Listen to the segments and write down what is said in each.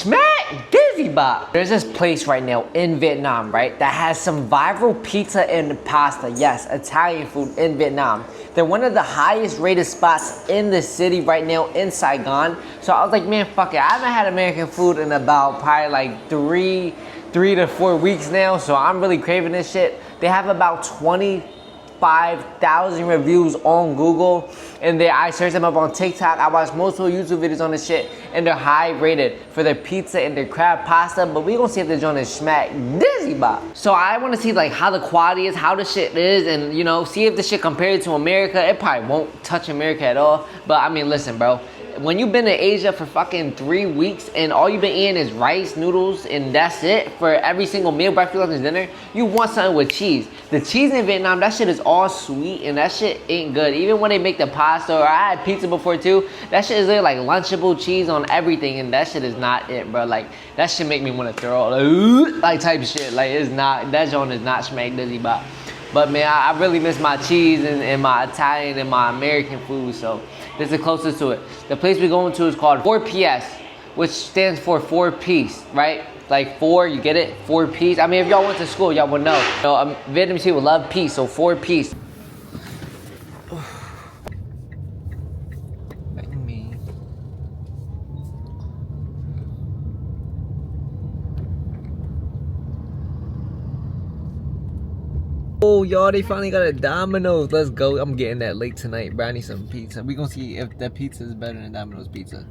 smack dizzy bop. There's this place right now in Vietnam, right, that has some viral pizza and pasta. Yes, Italian food in Vietnam. They're one of the highest rated spots in the city right now in Saigon. So I was like, man, fuck it. I haven't had American food in about probably like three to 4 weeks now. So I'm really craving this shit. They have about 25,000 reviews on Google, and I searched them up on TikTok. I watched multiple YouTube videos on this shit, and they're high rated for their pizza and their crab pasta. But we gonna see if they're joint is smack dizzy bop. So I want to see like how the quality is, how the shit is, and you know, see if the shit compared to America. It probably won't touch America at all. But I mean, listen, bro. When you've been in Asia for fucking 3 weeks and all you've been eating is rice, noodles, and that's it for every single meal, breakfast, lunch, and dinner, you want something with cheese. The cheese in Vietnam, that shit is all sweet and that shit ain't good. Even when they make the pasta, or I had pizza before too, that shit is like Lunchable cheese on everything, and that shit is not it, bro. Like, that shit make me want to throw up, like type shit. Like, it's not, that joint is not smack dizzy bop. But man, I really miss my cheese and my Italian and my American food, so this is the closest to it. The place we're going to is called 4PS, which stands for 4-piece, right? Like 4, you get it? 4-piece. I mean, if y'all went to school, y'all would know. You know, Vietnamese people love peace, so 4-piece. Oh, y'all, they finally got a Domino's. Let's go. I'm getting that late tonight, bro. I need some pizza. We gonna see if that pizza is better than Domino's pizza.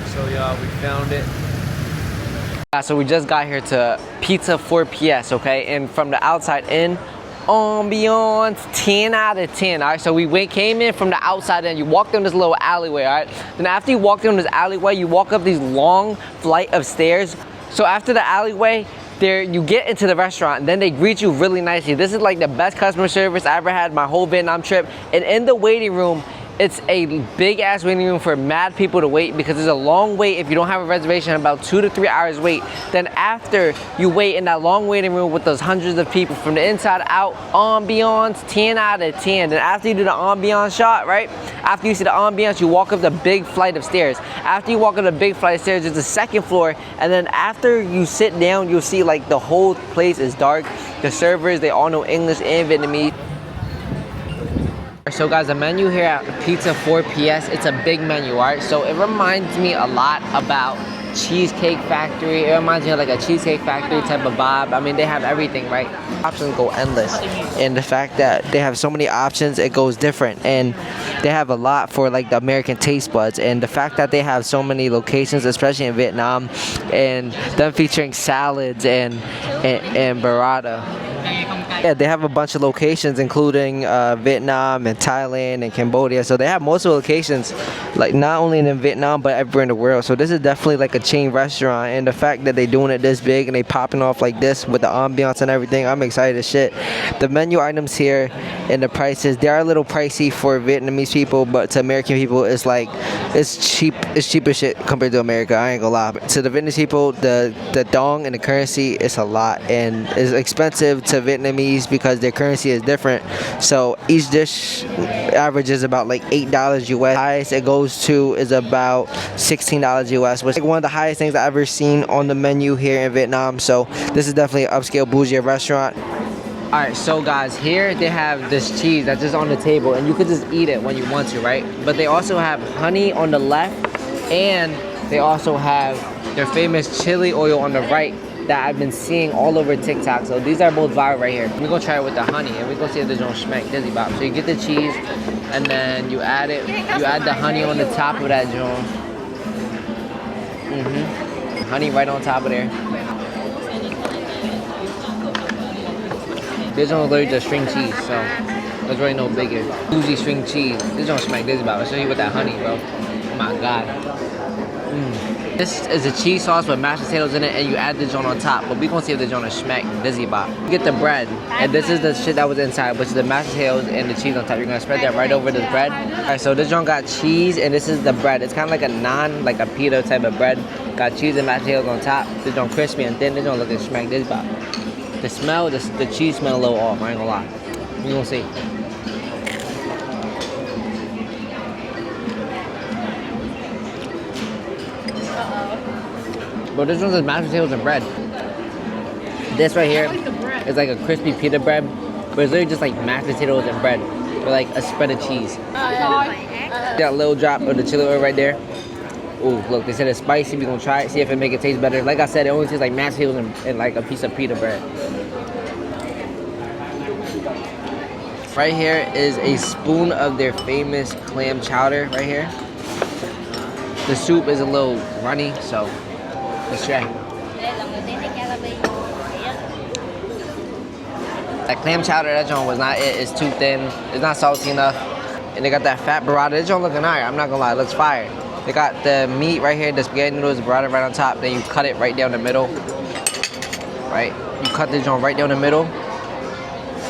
So, y'all, we found it. So we just got here to Pizza 4PS, okay? And from the outside in, ambiance 10 out of 10. All right, so we came in from the outside and you walk down this little alleyway. All right, then after you walk down this alleyway, you walk up these long flight of stairs. So after the alleyway, there you get into the restaurant, and then they greet you really nicely. This is like the best customer service I ever had my whole Vietnam trip. And in the waiting room, it's a big ass waiting room for mad people to wait, because there's a long wait if you don't have a reservation, about 2 to 3 hours wait. Then after you wait in that long waiting room with those hundreds of people from the inside out, ambiance 10 out of 10. Then after you do the ambiance shot, right? After you see the ambiance, you walk up the big flight of stairs. After you walk up the big flight of stairs, there's the second floor. And then after you sit down, you'll see like the whole place is dark. The servers, they all know English and Vietnamese. So guys, the menu here at Pizza 4PS, it's a big menu, alright? So it reminds me a lot about Cheesecake Factory. It reminds me of like a Cheesecake Factory type of vibe. I mean, they have everything, right? Options go endless. And the fact that they have so many options, it goes different. And they have a lot for like the American taste buds. And the fact that they have so many locations, especially in Vietnam, and them featuring salads and burrata. Yeah, they have a bunch of locations, including Vietnam and Thailand and Cambodia. So they have multiple locations, like not only in Vietnam, but everywhere in the world. So this is definitely like a chain restaurant. And the fact that they're doing it this big and they popping off like this with the ambiance and everything, I'm excited as shit. The menu items here and the prices, they are a little pricey for Vietnamese people, but to American people, it's like, it's cheap as shit compared to America. I ain't gonna lie. To the Vietnamese people, the dong and the currency, it's a lot. And it's expensive to Vietnamese because their currency is different. So each dish averages about like $8 US. Highest it goes to is about $16 US, which is like one of the highest things I've ever seen on the menu here in Vietnam. So this is definitely an upscale bougie restaurant. Alright, so guys, here they have this cheese that's just on the table, and you could just eat it when you want to, right? But they also have honey on the left, and they also have their famous chili oil on the right that I've been seeing all over TikTok. So these are both viral right here. We're gonna try it with the honey, and we're gonna see if there's no smack dizzy bop. So you get the cheese, and then you add it. You add the honey on the top of that joint. Honey right on top of there. This one literally just string cheese, so there's really no bigger. Bougie string cheese. This don't smack dizzy bop. I'll show you with that honey, bro. Oh my god. This is a cheese sauce with mashed potatoes in it, and you add the joint on top. But we gonna see if the joint is smack dizzy bop. You get the bread, and this is the shit that was inside, which is the mashed potatoes and the cheese on top. You're gonna spread that right over the bread. Alright, so this joint got cheese, and this is the bread. It's kind of like a naan, like a pita type of bread. Got cheese and mashed potatoes on top. This joint crispy and thin. This joint looking smack dizzy bop. The smell, the cheese smell a little off, I ain't gonna lie. You gonna see. But this one's mashed potatoes and bread. This right here is like a crispy pita bread, but it's literally just like mashed potatoes and bread with like a spread of cheese. That little drop of the chili oil right there. Ooh, look, they said it's spicy. We're gonna try it, see if it make it taste better. Like I said, it only tastes like mashed potatoes and like a piece of pita bread. Right here is a spoon of their famous clam chowder right here. The soup is a little runny, so let's try. That clam chowder, that joint was not it. It's too thin. It's not salty enough. And they got that fat burrata. This joint looking alright. I'm not gonna lie, it looks fire. They got the meat right here, the spaghetti noodles, burrata right on top. Then you cut it right down the middle. Right? You cut this joint right down the middle.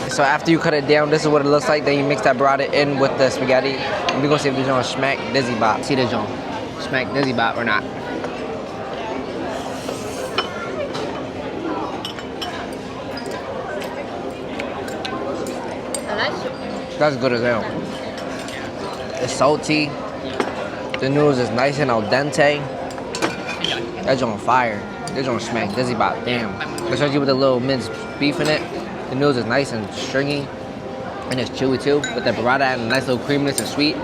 So after you cut it down, this is what it looks like. Then you mix that burrata in with the spaghetti. And we're gonna see if this joint smack dizzy bop. See this joint smack dizzy bop or not. That's good as hell. It's salty. The noodles is nice and al dente. That's on fire. This on smack dizzy bop. Damn. Especially with the little minced beef in it. The noodles is nice and stringy. And it's chewy too. With the burrata and a nice little creaminess and sweet.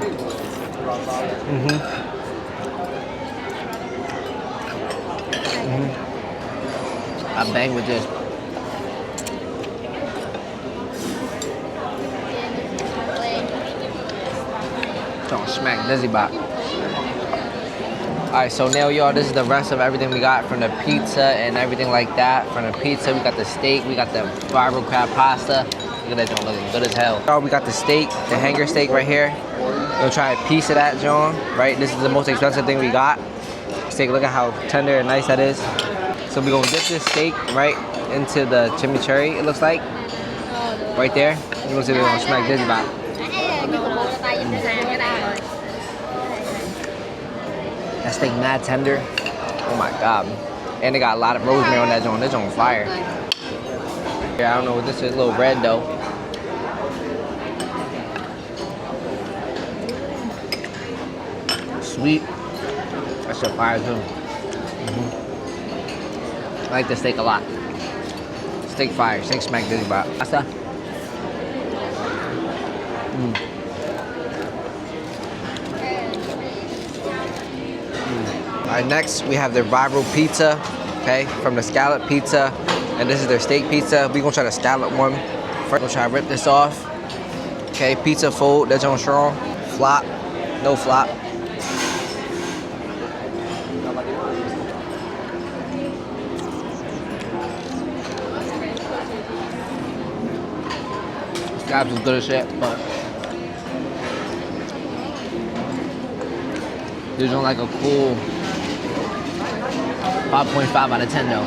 I bang with this. Don't smack dizzy bop. Alright, so now y'all, this is the rest of everything we got from the pizza and everything like that. From the pizza, we got the steak, we got the viral crab pasta. Look at that joint looking good as hell. Y'all, we got the steak, the hanger steak right here. We'll try a piece of that joint, right? This is the most expensive thing we got. Steak, look at how tender and nice that is. So we're gonna dip this steak right into the chimichurri, it looks like. Right there. You're gonna see we're gonna smack dizzy bop. That steak mad tender. Oh my god. And they got a lot of rosemary on that joint. This on fire. Yeah, I don't know what this is. A little red though. Sweet. That's a fire too. I like the steak a lot. Steak fire. Steak smack dizzy bop. Pasta. Alright, next we have their viral pizza, okay, from the scallop pizza, and this is their steak pizza. We're gonna try the scallop one. First, we're gonna try to rip this off. Okay, pizza fold, that's on strong. Flop, no flop. Scallops is good as shit, but this one like a cool 5.5 out of 10 though.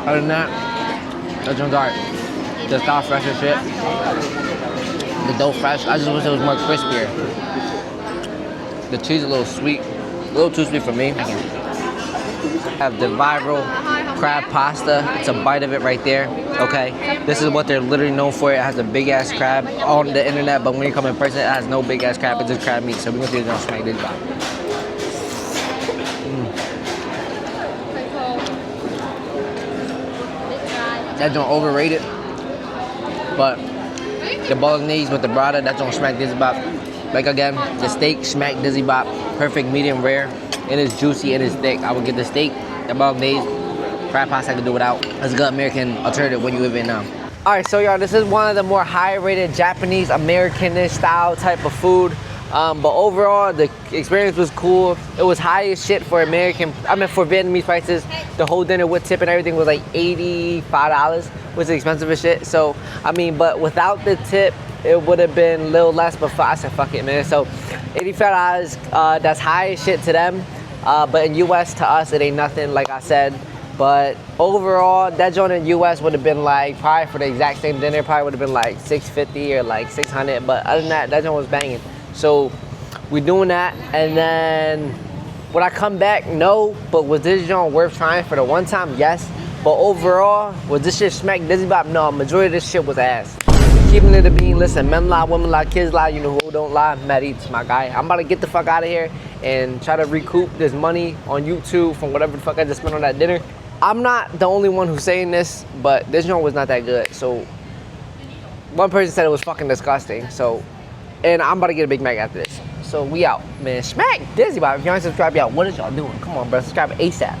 Other than that, this one's alright. The style fresh as shit. The dough fresh. I just wish it was more crispier. The cheese a little sweet. A little too sweet for me. I have the viral crab pasta. It's a bite of it right there. Okay. This is what they're literally known for. It has a big ass crab on the internet, but when you come in person, it has no big ass crab. It's just crab meat. So we're gonna see if it's gonna smack this bop. That joint overrated, but the bolognese with the burrata, that joint smack dizzy bop. Like again, the steak smack dizzy bop, perfect medium rare. It is juicy, it is thick. I would get the steak, the bolognese, crab pasta I can do without. That's a good American alternative when you live in Vietnam. All right, so y'all, this is one of the more high-rated Japanese American style type of food. But overall, the experience was cool. It was high as shit for for Vietnamese prices. The whole dinner with tip and everything was like $85, which is expensive as shit. So, I mean, but without the tip, it would have been a little less, but I said, fuck it, man. So, $85, that's high as shit to them. But in US, to us, it ain't nothing, like I said. But overall, that joint in US would have been like, probably for the exact same dinner, probably would have been like $650 or like $600. But other than that, that joint was banging. So we're doing that, and then would I come back? No, but was this joint worth trying for the one time? Yes. But overall, was this shit smack Dizzy Bop? No, majority of this shit was ass. Keeping it a bean, listen, men lie, women lie, kids lie, you know who don't lie? Matteatss, my guy. I'm about to get the fuck out of here and try to recoup this money on YouTube from whatever the fuck I just spent on that dinner. I'm not the only one who's saying this, but this joint was not that good. So, one person said it was fucking disgusting. So, and I'm about to get a Big Mac after this. So, we out, man. Smack Dizzy Bop. If y'all ain't subscribed, y'all, what is y'all doing? Come on, bro. Subscribe ASAP.